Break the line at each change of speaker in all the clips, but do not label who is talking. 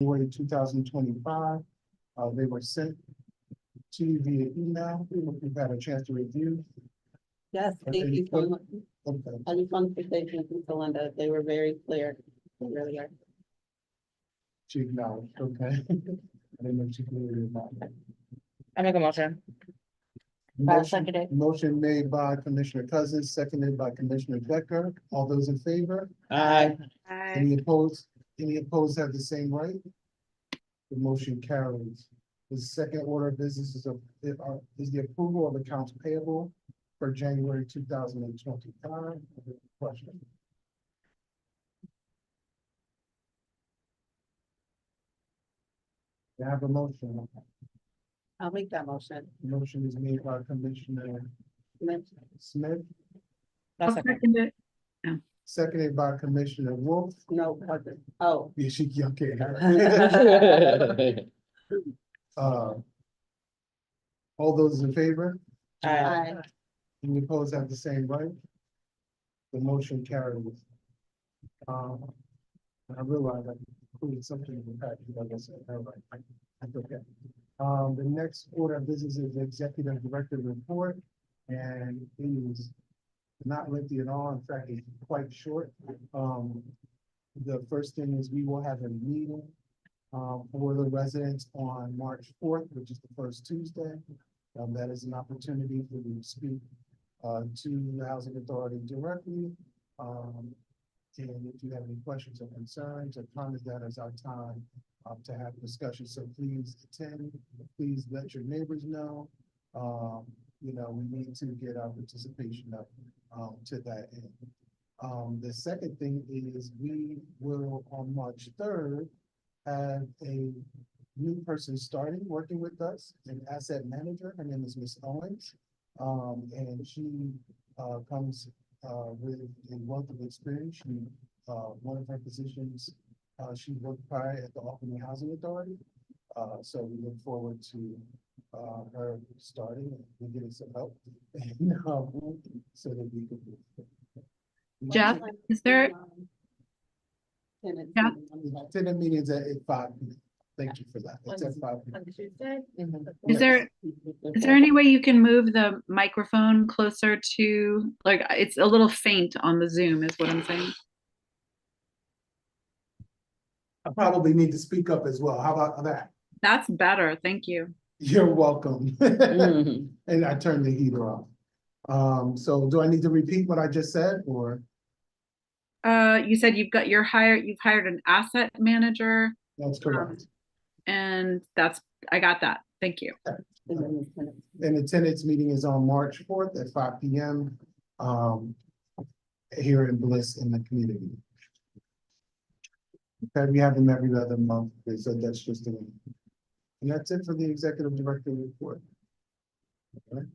January 2025. They were sent to you via email. We've had a chance to review.
Yes, thank you so much. I just want to say thank you to Linda. They were very clear. They really are.
She acknowledged, okay. I didn't know she could hear about it.
I make a motion.
Motion made by Commissioner Cousins, seconded by Commissioner Becker. All those in favor?
Aye.
Any opposed? Any opposed have the same right? The motion carries. The second order of business is the approval of accounts payable for January 2025. Question. I have a motion.
I'll make that motion.
Motion is made by Commissioner Smith,
I'll second.
seconded by Commissioner Wolf.
No, Hudson. Oh,
Yeah, she, okay. All those in favor?
aye.
Any opposed have the same right? The motion carries. I realize I included something in the package, like I said, all right, that's okay. The next order of business is the executive director report, and it is not lengthy at all. In fact, it's quite short. The first thing is we will have a meeting for the residents on March 4th, which is the first Tuesday. That is an opportunity for you to speak to the Housing Authority directly. And if you have any questions or concerns or comments, that is our time to have discussion. So please attend, please let your neighbors know. You know, we need to get our participation up to that end. The second thing is we will on March 3rd have a new person starting working with us, an asset manager. Her name is Miss Owens. And she comes with a wealth of experience. She, one of her positions, she worked prior at the Albany Housing Authority. So we look forward to her starting and getting some help. So that we can.
Jeff, is there, Yeah.
Tenant meetings at 5 p.m. Thank you for that. It's at 5 p.m.
On Tuesday?
is there any way you can move the microphone closer to, like, it's a little faint on the Zoom is what I'm saying.
I probably need to speak up as well. How about that?
That's better. Thank you.
You're welcome. And I turned the heater off. So do I need to repeat what I just said or?
You said you've hired an asset manager,
That's correct.
and I got that. Thank you.
And the tenants meeting is on March 4th at 5 p.m. Here in Bliss in the community. Okay, we have them every other month, so that's just the one. And that's it for the executive director report. Okay.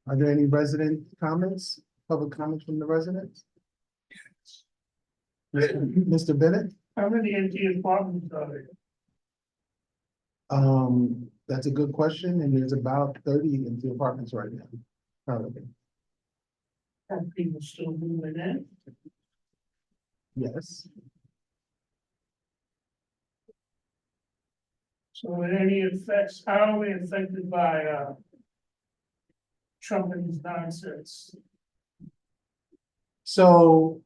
Are there any resident comments, public comments from the residents? Mr. Bennett?
How many empty apartments are there?
That's a good question, and there's about 30 empty apartments right now. Currently.
Are people still moving in?
Yes.
So are any effects, how are we affected by, Trump and his nonsense?
So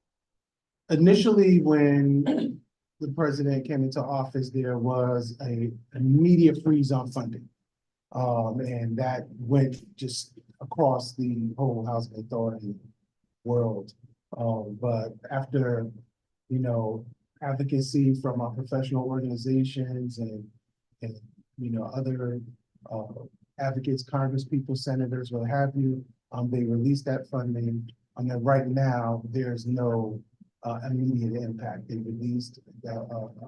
initially, when the president came into office, there was an immediate freeze on funding. And that went just across the whole housing authority world. But after, you know, advocacy from our professional organizations and you know, other advocates, Congress people, senators, what have you, they released that funding. And then right now, there's no immediate impact. They released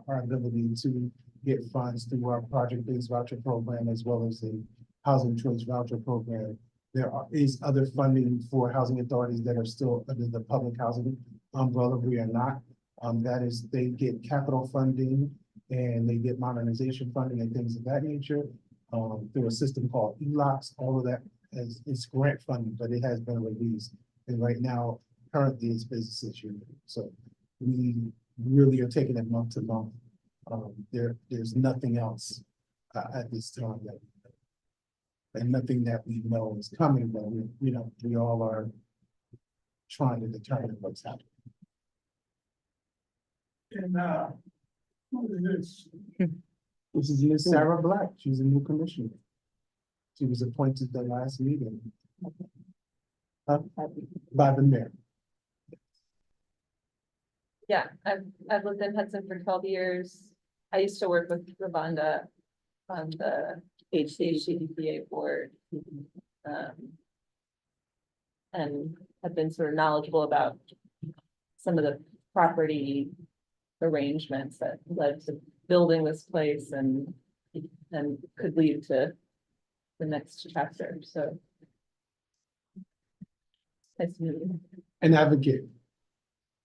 our ability to get funds through our project-based voucher program as well as the housing choice voucher program. There is other funding for housing authorities that are still under the public housing umbrella. We are not. That is, they get capital funding and they get modernization funding and things of that nature through a system called ELOCs. All of that is grant funding, but it has been released. And right now, currently it's business as usual. So we really are taking it month to month There's nothing else at this time that. And nothing that we know is coming, but we all are trying to determine what's happening.
And, what is this?
This is Miss Sarah Black. She's a new commissioner. She was appointed the last meeting. By the mayor.
Yeah, I've lived in Hudson for 12 years. I used to work with Ravonda on the HCDPA board. And have been sort of knowledgeable about some of the property arrangements that led to building this place and could lead to the next chapter, so. Nice to meet you.
An advocate.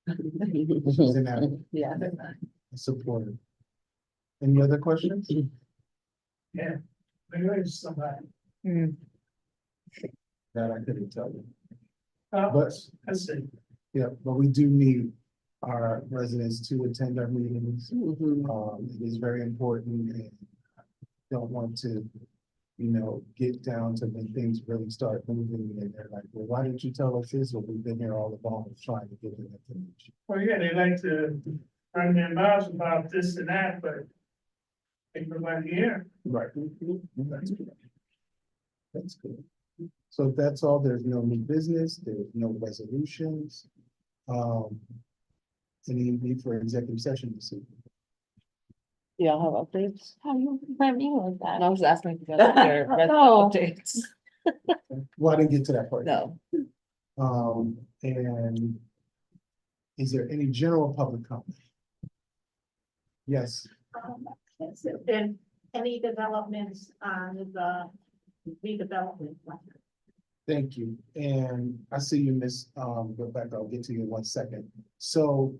She's an advocate,
Yeah.
a supporter. Any other questions?
Yeah, there is somebody.
That I couldn't tell you.
But, let's see.
Yeah, but we do need our residents to attend our meetings.
Mhm.
It is very important and don't want to, get down to when things really start moving and they're like, well, why didn't you tell us this? Well, we've been here all along trying to get the information.
Well, yeah, they like to run their mouths about this and that, but they provide here.
Right. That's good. That's good. So if that's all, there's no new business, there's no resolutions. Any need for executive session this evening?
Yeah, I have updates. How you let me like that?
I was asking if you guys had your res-
No.
updates.
Well, I didn't get to that part.
No.
And is there any general public comment? Yes,
Has there been any developments on the redevelopment plan?
thank you. And I see you, Miss Rebecca. I'll get to you in 1 second. So,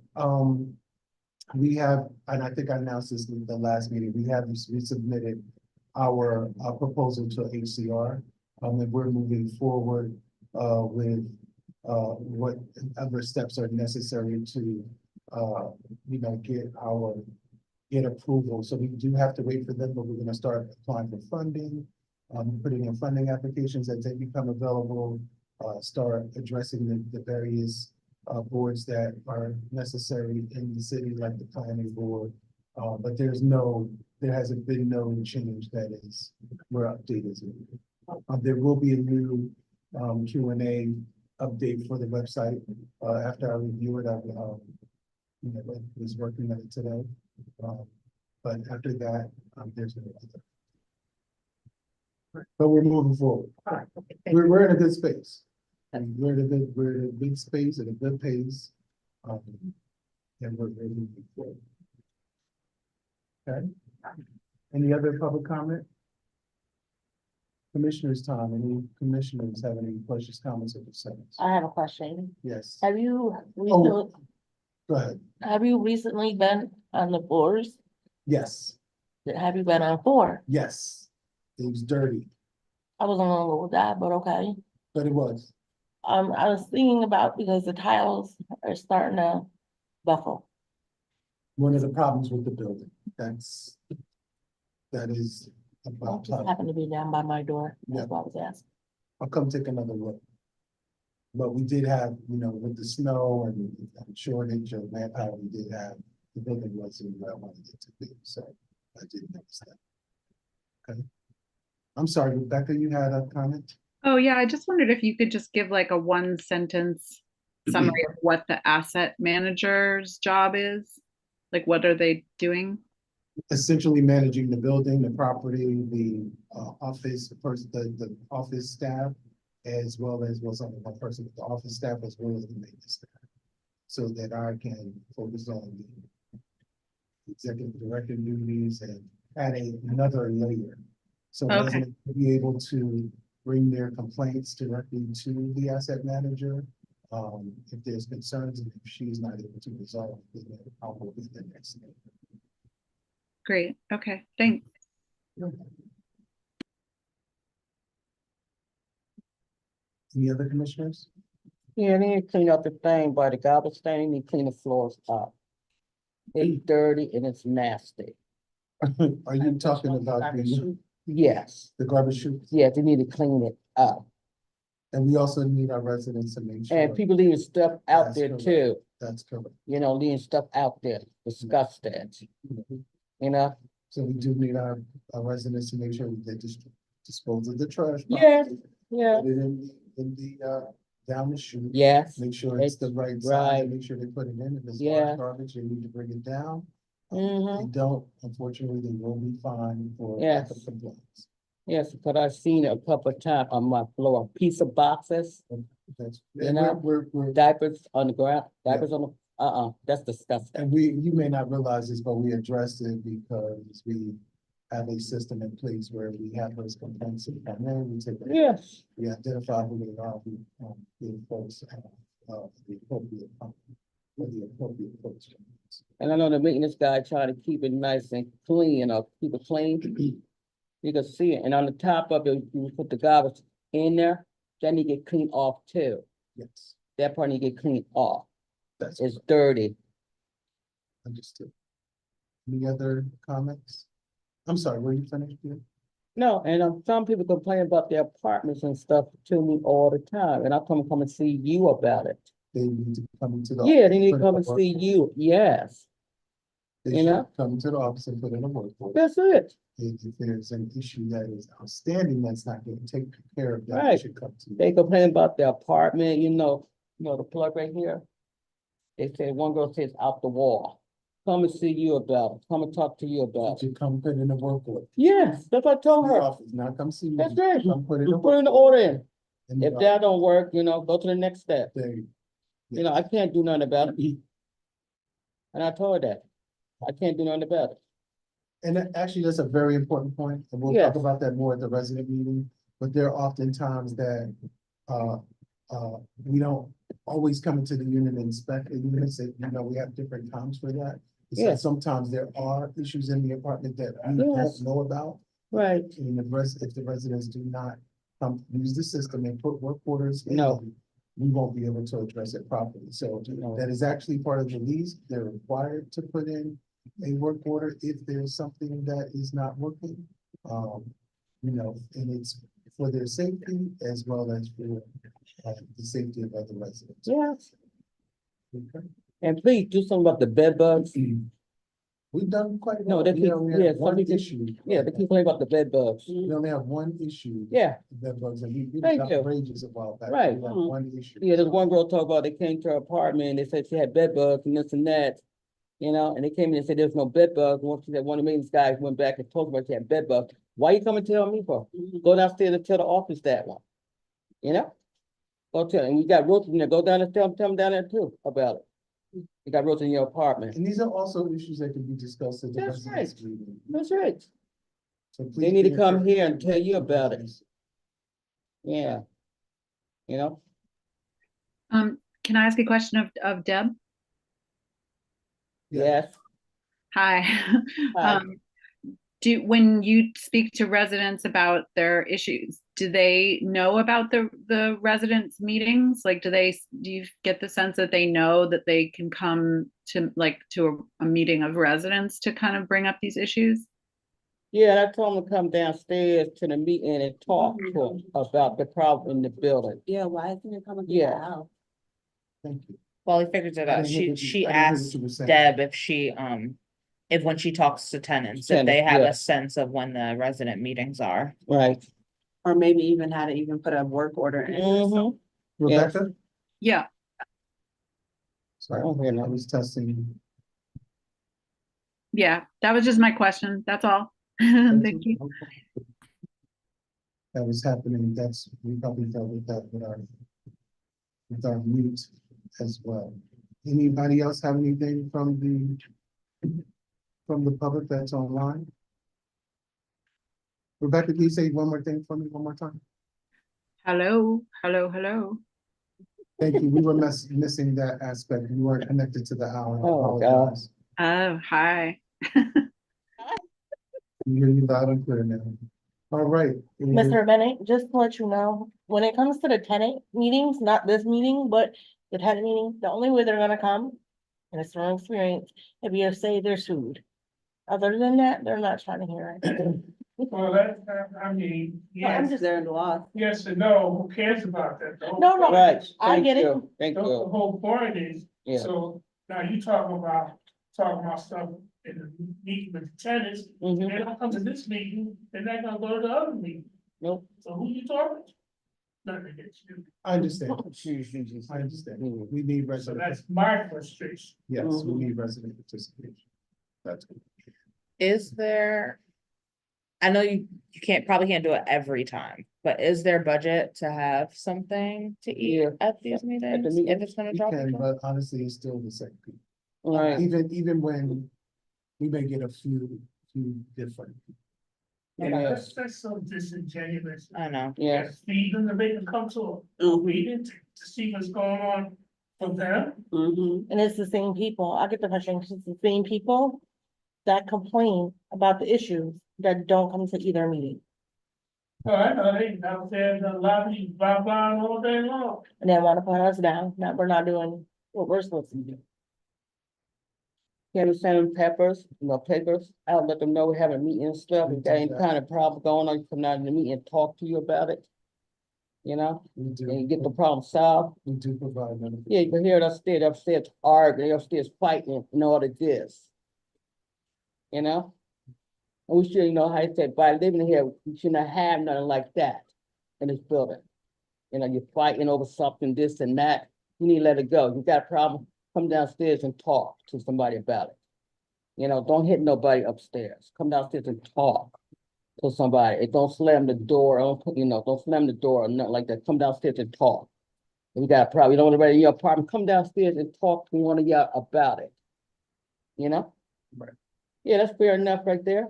we have, and I think I announced this in the last meeting, we submitted our proposal to HCR. And we're moving forward with what other steps are necessary to get approval. So we do have to wait for them, but we're gonna start applying for funding, putting in funding applications as they become available, start addressing the various boards that are necessary in the city, like the planning board. But there hasn't been no change that is, we're updated. There will be a new Q&A update for the website. After I review it, I was working on it today. But after that, there's no other. But we're moving forward. We're in a good space. And we're in a big space at a good pace. And we're ready to move forward. Okay. Any other public comment? Commissioners' time. Any commissioners have any questions, comments, or concerns?
I have a question.
Yes,
Have you recently,
go ahead.
been on the boards?
Yes,
Have you been on 4?
yes. It was dirty,
I wasn't gonna go with that, but okay.
but it was.
I was thinking about because the tiles are starting to buckle.
One of the problems with the building. That is
I
about
just
time.
happened to be down by my door.
Yeah.
That's why I was asking.
I'll come take another look. But we did have, with the snow and shortage of manpower, we did have, the building wasn't where I wanted it to be, so I did notice that. Okay. I'm sorry, Rebecca, you had a comment?
Oh, yeah, I just wondered if you could just give like a 1-sentence summary of what the asset manager's job is? Like, what are they doing?
Essentially managing the building, the property, the office, the office staff, as well as only one person with the office staff, as well as the maintenance staff. So that I can focus on the executive director duties and adding another layer. So
Okay.
residents will be able to bring their complaints directly to the asset manager. If there's concerns and if she's not able to resolve, then I will be the next name.
Great. Okay, thanks.
Any other commissioners?
Yeah, they need to clean up the thing by the garbage thing, they need to clean the floors up.
It's dirty and it's nasty.
Are you talking about
Yes,
the garbage chute?
yeah, they need to clean it up.
And we also need our residents to make sure.
And people leaving stuff out
That's
there
correct.
too,
That's correct.
leaving stuff out there, disgusting, you know?
So we do need our residents to make sure that they dispose of the trash.
Yes,
properly,
yeah.
Put it in the, down the chute.
Yes,
Make sure it's the right size,
right.
and make sure they put it in. If it's
Yeah.
large garbage, they need to bring it down. If
Mhm.
they don't, unfortunately, they will be fined for lack
Yes.
of compliance.
yes, because I've seen it a couple of times on my floor, piece of boxes,
That's,
You
and
know,
we're,
diapers on the ground, diapers on the, that's disgusting.
and you may not realize this, but we addressed it because we have a system in place where we have those complaints that come in, we take it.
Yes,
We identify who they are, the folks, the appropriate, or the appropriate folks.
and I know the maintenance guy trying to keep it nice and clean, keep it clean. You can see it, and on the top of it, you put the garbage in there, then you get cleaned off too.
Yes,
That part you get cleaned off,
that's
it's dirty.
understood. Any other comments? I'm sorry, were you finished? Peter?
No, and some people complain about their apartments and stuff to me all the time, and I come and see you about it.
They need to come into the.
Yeah, they need to
put in
come
a
and
work
see
order.
you, yes,
They
you
should
know?
come to the office and put in a work order.
that's it,
If there's an issue that is outstanding, that's not getting taken care of, that
Right.
should come to.
they complain about their apartment, the plug right here. They said, one girl says out the wall, come and see you about it, come and talk to you about it.
To come put in a work order.
Yes, that's what I told
The
her,
office, not come see me.
that's right,
Come put in a
you put
work
in the order in,
in the
if that don't work, go to the next step.
There
I can't do nothing about it. And I told her that, I can't do nothing about it.
And actually, that's a very important point, and we'll
Yes.
talk about that more at the resident meeting. But there are often times that, we don't always come into the unit and inspect the units, we have different times for that. So
Yes.
sometimes there are issues in the apartment that we don't
Yes.
know about.
Right,
And if the residents do not use the system and put work orders in.
No.
We won't be able to address it properly. So
No.
that is actually part of the lease. They're required to put in a work order if there's something that is not working. And it's for their safety as well as for the safety of other residents.
yes,
Okay.
and please do something about the bed bugs.
We've done quite a
No,
lot.
they
We
keep-
only
yeah,
have one
somebody-
issue.
Yeah, they keep complaining about the bed bugs.
We only have one issue.
Yeah,
Bed bugs, and we
Thank
got
you.
outrageous a while back.
Right.
We have one issue.
yeah, there's one girl talked about, they came to her apartment, and they said she had bed bugs and this and that. And they came in and said there's no bed bugs, and she said one of the maintenance guys went back and told her she had bed bugs. Why you coming to tell me for? Go downstairs and tell the office that one. Go tell, and you got roaches in there, go down and tell them down there too about it. You got roaches in your apartment,
And these are also issues that can be discussed at the
That's
residents meeting.
that's right,
So please
They need to
be
come
encouraged
here and tell you about it.
residents.
yeah.
Can I ask a question of Deb?
Yeah.
Yes,
Hi.
Hi.
When you speak to residents about their issues, do they know about the residents meetings? Like, do you get the sense that they know that they can come to a meeting of residents to kind of bring up these issues?
yeah, I told them to come downstairs to the meeting and talk to them about the problem in the building.
Yeah, why isn't it coming to
Yeah.
the house?
Thank you.
Well, he figures it
I
out.
didn't hear
She
what you- I didn't hear what
asked
you were saying.
Deb if when she talks to tenants, if they
Tenants,
have
yeah.
a sense of when the resident meetings are.
Right.
Or maybe even how to even put a work order in. or something.
Yes.
Rebecca?
Yeah,
Sorry,
I don't hear
I
nothing.
was testing.
yeah, that was just my question. That's all. Thank you.
That was happening, we probably dealt with that with our mute as well. Anybody else have anything from the public that's online? Rebecca, can you say one more thing for me one more time?
Hello, hello, hello.
Thank you, we were missing that aspect, we weren't connected to the hour. I
Oh, God.
apologize.
Oh, hi.
We hear you loud and clear now. All right.
Mr. Bennett, just to let you know, when it comes to the tenant meetings, not this meeting, but the tenant meeting, the only way they're gonna come and it's their own experience, if you say they're sued. Other than that, they're not trying to hear it.
Well, I mean,
I'm
yes,
just there in the law.
yes and no, who cares about that? The whole
No, no,
point
Right,
is-
I
thank
get it.
you, thank
The
you,
whole point is,
yeah.
so now you talking about stuff in the meeting with the tenants,
Mhm.
they don't come to this meeting, they're not gonna go to the other meeting.
Nope.
So who you talking to? Nothing against you.
I understand,
Mhm.
I understand. We need
So
resident,
that's my frustration.
yes, we need resident participation. That's good.
Is there? I know you probably can't do it every time, but is there budget to have something to eat
Yeah.
at these meetings? If
meetings,
it's gonna
We
drop?
can,
people?
but honestly, it's still the same people.
Right,
Even when we may get a few different.
Yeah.
That's so disingenuous.
I know.
yeah,
Feed them to make them come to a meeting to see what's going on for them.
Mm-hmm.
And it's the same people, I get the impression, 'cause it's the same people that complain about the issues that don't come to either meeting.
Oh, I know, they out there in the lobby, blah, blah, all day long.
And then wanna put us down, that we're not doing what we're supposed to do.
can we send them papers, papers, I'll let them know we're having a meeting and stuff, if there any kind of problem going on, you come down to the meeting and talk to you about it. You know,
We do.
and get the problem solved.
We do provide them.
Yeah, you can hear it upstairs arguing, upstairs fighting and all of this. You know? And we should, how you said, by living here, we should not have nothing like that in this building. You're fighting over something, this and that, you need to let it go. You got a problem, come downstairs and talk to somebody about it. Don't hit nobody upstairs, come downstairs and talk to somebody, and don't slam the door, don't slam the door or nothing like that, come downstairs and talk. If you got a problem, you don't want anybody in your apartment, come downstairs and talk to one of y'all about it.
Right.
Yeah, that's fair enough right there.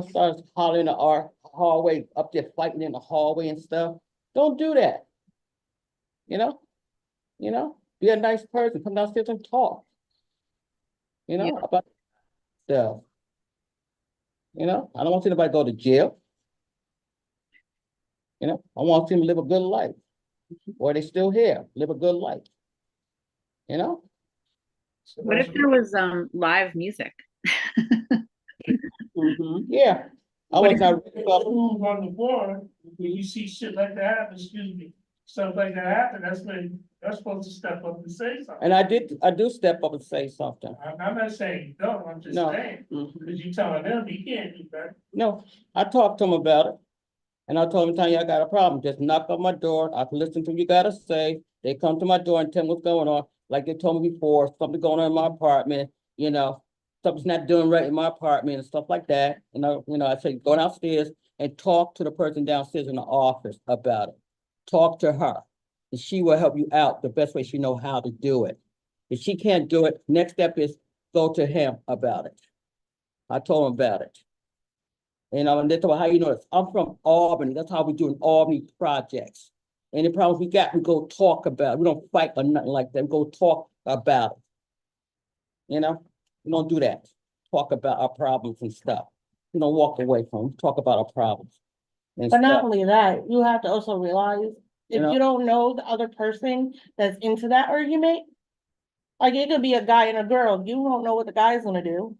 Starts hollering in our hallway, up there fighting in the hallway and stuff. Don't do that. Be a nice person, come downstairs and talk.
Yeah.
About stuff. I don't want anybody to go to jail. I want them to live a good life. Or they still here, live a good life.
So
What if
that's
there was live music?
Mm-hmm.
Yeah. I
What
was not.
Rules on the board, when you see shit like that happen, excuse me, stuff like that happen, that's when you're supposed to step up and say something.
And I do step up and say something.
I'm not saying you don't, I'm just
No.
saying,
Mm-hmm.
cause you telling them you can't do that.
No, I talked to them about it. And I told them, tell you I got a problem, just knock on my door, I can listen to what you gotta say. They come to my door and tell me what's going on, like they told me before, something going on in my apartment, something's not doing right in my apartment and stuff like that. I say, go downstairs and talk to the person downstairs in the office about it. Talk to her, and she will help you out the best way she know how to do it. If she can't do it, next step is go to him about it. I told him about it. And they told me, how you know this? I'm from Albany. That's how we do in Albany projects. Any problems we got, we go talk about it. We don't fight or nothing like that. We go talk about it. We don't do that. Talk about our problems and stuff. We don't walk away from them. We talk about our problems. and
But not
stuff.
only that, you have to also realize, if
know?
you don't know the other person that's into that argument, like it could be a guy and a girl, you don't know what the guy's gonna do.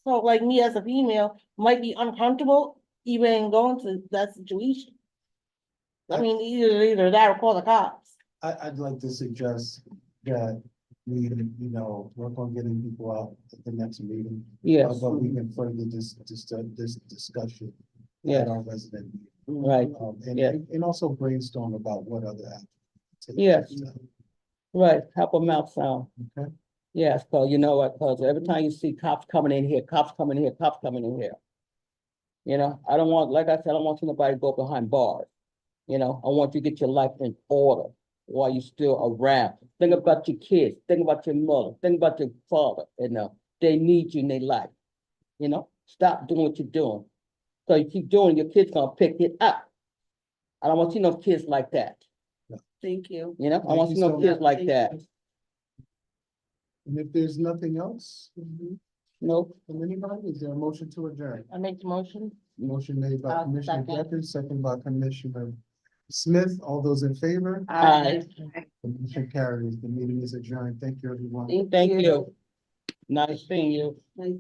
So like me as a female might be uncomfortable even going to that situation. I mean, either that or call the cops.
I'd like to suggest that we, work on getting people out at the next meeting.
Yes,
But we can further this discussion
yeah,
at our resident. meeting.
right, yeah.
And also brainstorm about what other. actions.
Yes. right. Help them out some.
Okay.
Yes, cause you know what, cause every time you see cops coming in here, cops coming in here, cops coming in here. I don't want, like I said, I don't want anybody to go behind bars. I want you to get your life in order while you're still around. Think about your kids, think about your mother, think about your father, they need you in their life. Stop doing what you're doing. So you keep doing, your kids gonna pick it up. I don't want to see no kids like that,
Thank you.
I don't want to see
you
no
so
kids
much.
like
Thank
that,
you.
And if there's nothing else,
no,
from anybody, is there a motion to adjourn?
I make the motion.
Motion made by
I'll
Commissioner
second.
Decker, second by Commissioner Smith, all those in favor?
Aye.
The motion carries. The meeting is adjourned. Thank you, everyone.
Thank you. Nice seeing you.
Nice